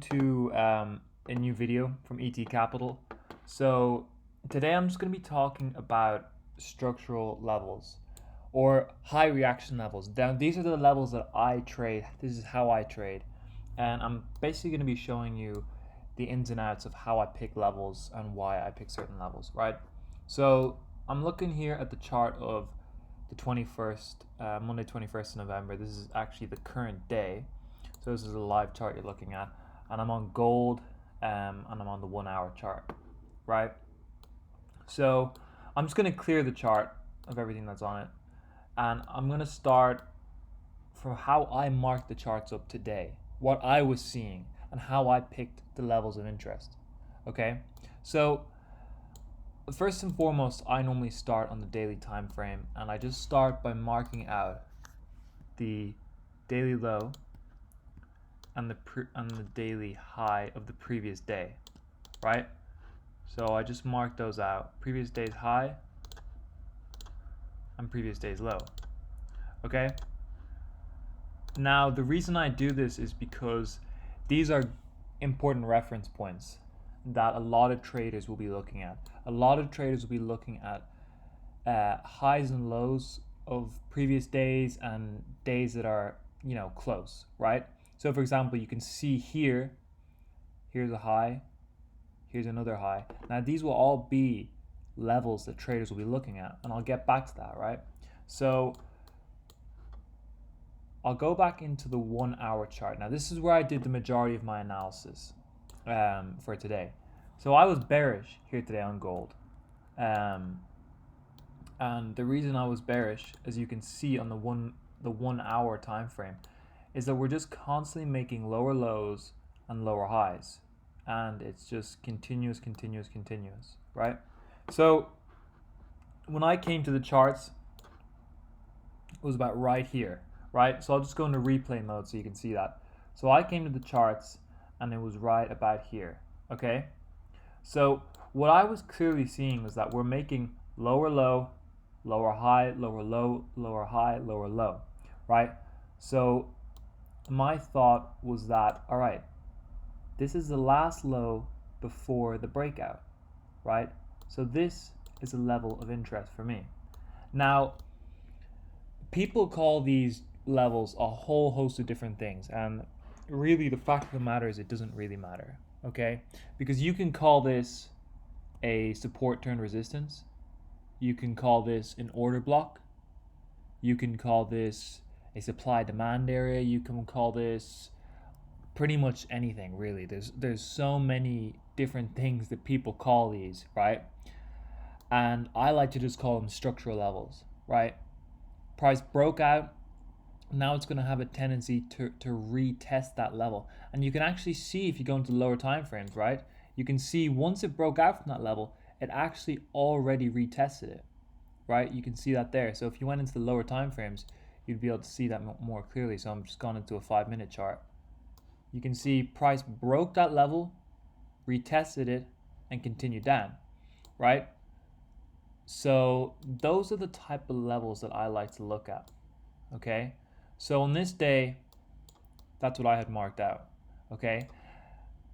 To a new video from ET Capital. So today I'm just going to be talking about structural levels or high reaction levels. Now these are the levels that I trade. This is how I trade, and I'm basically going to be showing you the ins and outs of how I pick levels and why I pick certain levels. Right. So I'm looking here at the chart of the 21st, Monday 21st of November. This is actually the current day. So this is a live chart you're looking at, and I'm on gold, and I'm on the 1 hour chart, right? So I'm just going to clear the chart of everything that's on it, and I'm going to start from how I marked the charts up today, what I was seeing, and how I picked the levels of interest. Okay, so first and foremost, I normally start on the daily time frame, and I just start by marking out the daily low and the daily high of the previous day, right? So I just marked those out. Previous day's high and previous day's low. Okay? Now the reason I do this is because these are important reference points that a lot of traders will be looking at. A lot of traders will be looking at highs and lows of previous days and days that are, close, right? So for example, you can see here's a high, here's another high. Now these will all be levels that traders will be looking at, and I'll get back to that, right? So I'll go back into the 1 hour chart. Now this is where I did the majority of my analysis for today. So I was bearish here today on gold. And the reason I was bearish, as you can see on the 1 hour time frame, is that we're just constantly making lower lows and lower highs, and it's just continuous, right? So when I came to the charts, it was about right here, right? So I'll just go into replay mode so you can see that. So I came to the charts and it was right about here, okay? So what I was clearly seeing was that we're making lower low, lower high, lower low, lower high, lower low, right? So my thought was that, all right, this is the last low before the breakout, right? So this is a level of interest for me. Now, people call these levels a whole host of different things, and really the fact of the matter is it doesn't really matter, okay? Because you can call this a support turn resistance, you can call this an order block, you can call this a supply demand area, you can call this pretty much anything, really. There's so many different things that people call these, right? And I like to just call them structural levels, right? Price broke out, now it's going to have a tendency to retest that level, and you can actually see if you go into lower time frames, right? You can see once it broke out from that level, it actually already retested it, right? You can see that there. So if you went into the lower time frames, you'd be able to see that more clearly. So I'm just gone into a 5-minute chart. You can see price broke that level, retested it, and continued down, right? So those are the type of levels that I like to look at, okay? So on this day, that's what I had marked out, okay?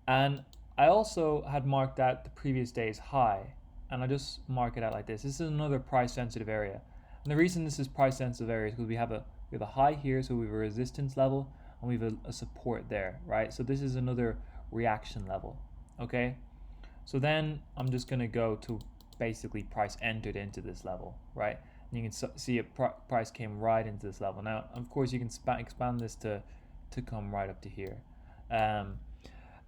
And I also had marked out the previous day's high, and I just mark it out like this. This is another price sensitive area. And the reason this is price sensitive area is because we have a high here, so we have a resistance level, and we have a support there, right? So this is another reaction level, okay? So then I'm just going to go to basically price entered into this level, right? And you can see a price came right into this level. Now, of course, you can expand this to come right up to here. And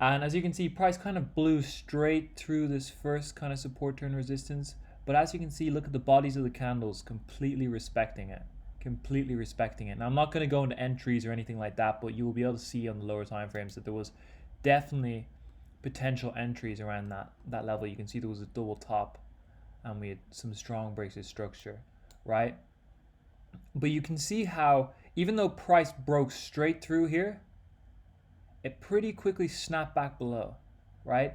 as you can see, price kind of blew straight through this first kind of support turn resistance. But as you can see, look at the bodies of the candles completely respecting it. Now, I'm not going to go into entries or anything like that, but you will be able to see on the lower time frames that there was definitely potential entries around that level. You can see there was a double top, and we had some strong breaks of structure, right? But you can see how even though price broke straight through here, it pretty quickly snapped back below, right?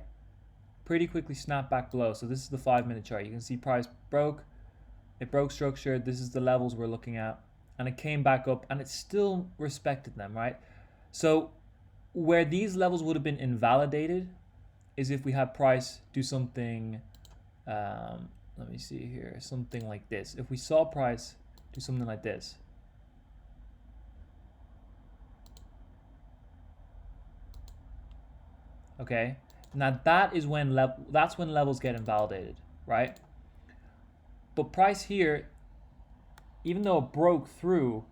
Pretty quickly snapped back below. So this is the 5-minute chart. You can see price broke, it broke structure. This is the levels we're looking at, and it came back up, and it still respected them, right? So Where these levels would have been invalidated is if we had price do something, let me see here, something like this. If we saw price do something like this, okay, now that is when that's when levels get invalidated, right? But price here, even though it broke through,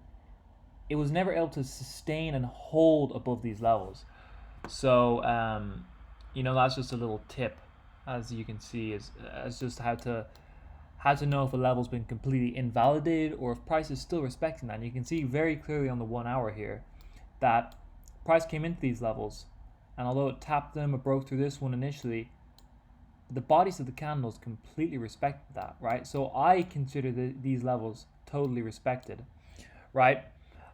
it was never able to sustain and hold above these levels. So that's just a little tip, as you can see, is just how to know if a level's been completely invalidated or if price is still respecting that. And you can see very clearly on the 1 hour here that price came into these levels, and although it tapped them, it broke through this one initially, the bodies of the candles completely respected that, right? So I consider these levels totally respected, right?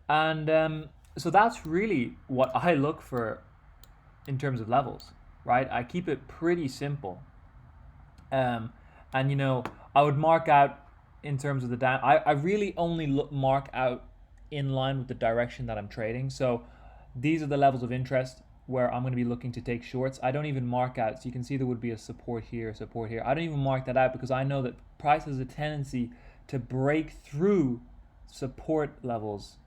And so that's really what I look for in terms of levels, right? I keep it pretty simple. And I would mark out in terms of the down. I really only mark out in line with the direction that I'm trading. So these are the levels of interest where I'm going to be looking to take shorts. I don't even mark out. So you can see there would be a support here, support here. I don't even mark that out because I know that price has a tendency to break through support levels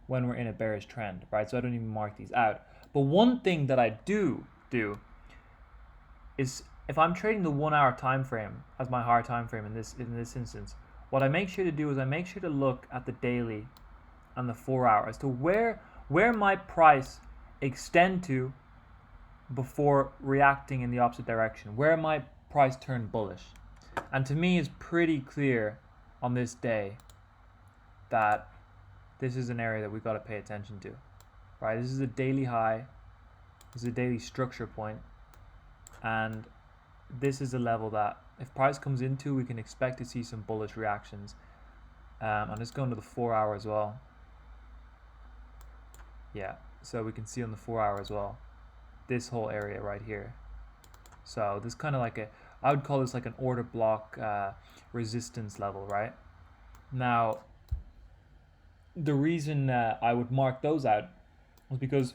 when we're in a bearish trend, right? So I don't even mark these out. But one thing that I do is if I'm trading the 1 hour time frame as my higher time frame in this instance, what I make sure to do is I make sure to look at the daily and the 4 hour as to where might price extend to before reacting in the opposite direction. Where might price turn bullish? And to me, it's pretty clear on this day that this is an area that we've got to pay attention to, right? This is a daily high. This is a daily structure point, and this is a level that if price comes into, we can expect to see some bullish reactions. I'm just going to the 4 hour as well. Yeah, so we can see on the 4 hour as well, this whole area right here. So this kind of like I would call this like an order block resistance level, right? Now, the reason I would mark those out was because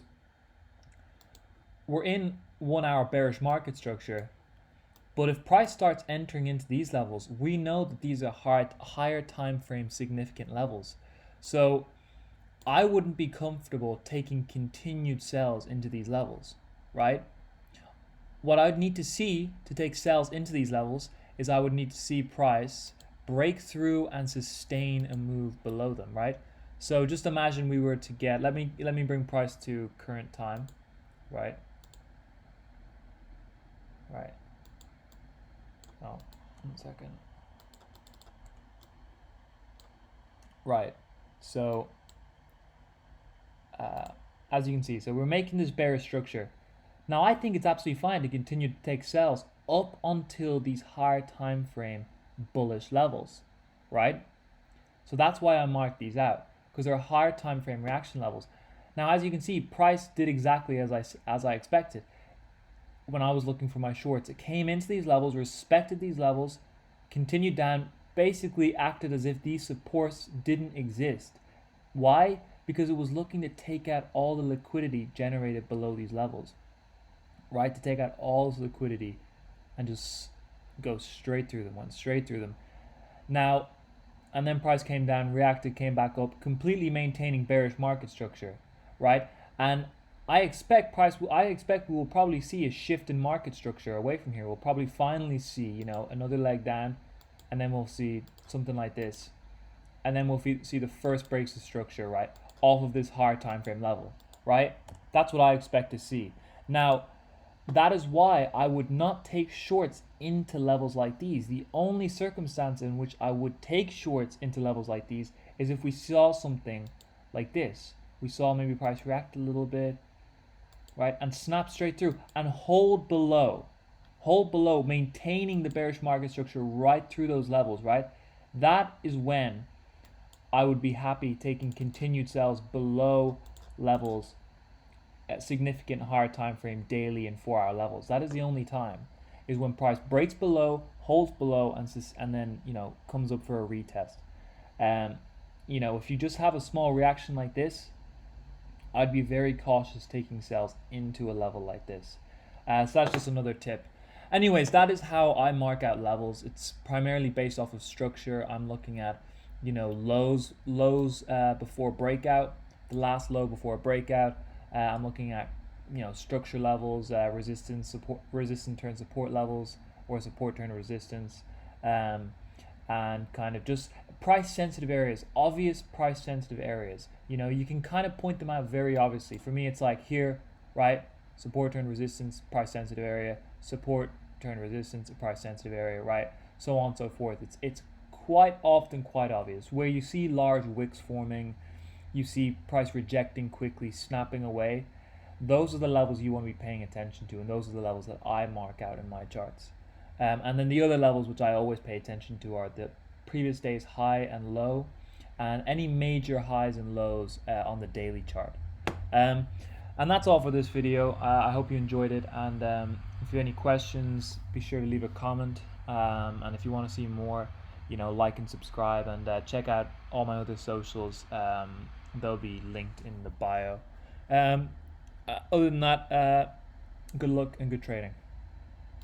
we're in 1 hour bearish market structure, but if price starts entering into these levels, we know that these are higher time frame significant levels. So I wouldn't be comfortable taking continued sells into these levels, right? What I'd need to see to take sells into these levels is I would need to see price break through and sustain a move below them, right? So just imagine we were to get, let me bring price to current time, right? Right. Oh, 1 second. Right. So as you can see, so we're making this bearish structure. Now I think it's absolutely fine to continue to take sells up until these higher time frame bullish levels, right? So that's why I marked these out, because they're higher time frame reaction levels. Now as you can see, price did exactly as I expected. When I was looking for my shorts, it came into these levels, respected these levels, continued down, basically acted as if these supports didn't exist. Why? Because it was looking to take out all the liquidity generated below these levels, right? To take out all this liquidity and just go straight through them, went straight through them. Now, and then price came down, reacted, came back up, completely maintaining bearish market structure, right? And I expect we will probably see a shift in market structure away from here. We'll probably finally see, another leg down, and then we'll see something like this, and then we'll see the first breaks of structure, right, off of this higher time frame level, right? That's what I expect to see. Now, that is why I would not take shorts into levels like these. The only circumstance in which I would take shorts into levels like these is if we saw something like this. We saw maybe price react a little bit, right, and snap straight through and hold below, maintaining the bearish market structure right through those levels, right? That is when I would be happy taking continued sells below levels at significant higher time frame daily and 4 hour levels. That is the only time, is when price breaks below, holds below, and then comes up for a retest. If you just have a small reaction like this, I'd be very cautious taking sells into a level like this. So that's just another tip. Anyways, that is how I mark out levels. It's primarily based off of structure. I'm looking at, lows before breakout, the last low before breakout. I'm looking at, structure levels, resistance turn support levels, or support turn resistance, and kind of just price sensitive areas, obvious price sensitive areas. You can kind of point them out very obviously. For me, it's like here, right? Support turn resistance, price sensitive area, support turn resistance, price sensitive area, right? So on and so forth. It's quite often quite obvious. Where you see large wicks forming, you see price rejecting quickly, snapping away, those are the levels you want to be paying attention to, and those are the levels that I mark out in my charts. And then the other levels which I always pay attention to are the previous day's high and low, and any major highs and lows on the daily chart. And that's all for this video. I hope you enjoyed it, and if you have any questions, be sure to leave a comment, and if you want to see more, like and subscribe, and check out all my other socials. They'll be linked in the bio. Other than that, good luck and good trading.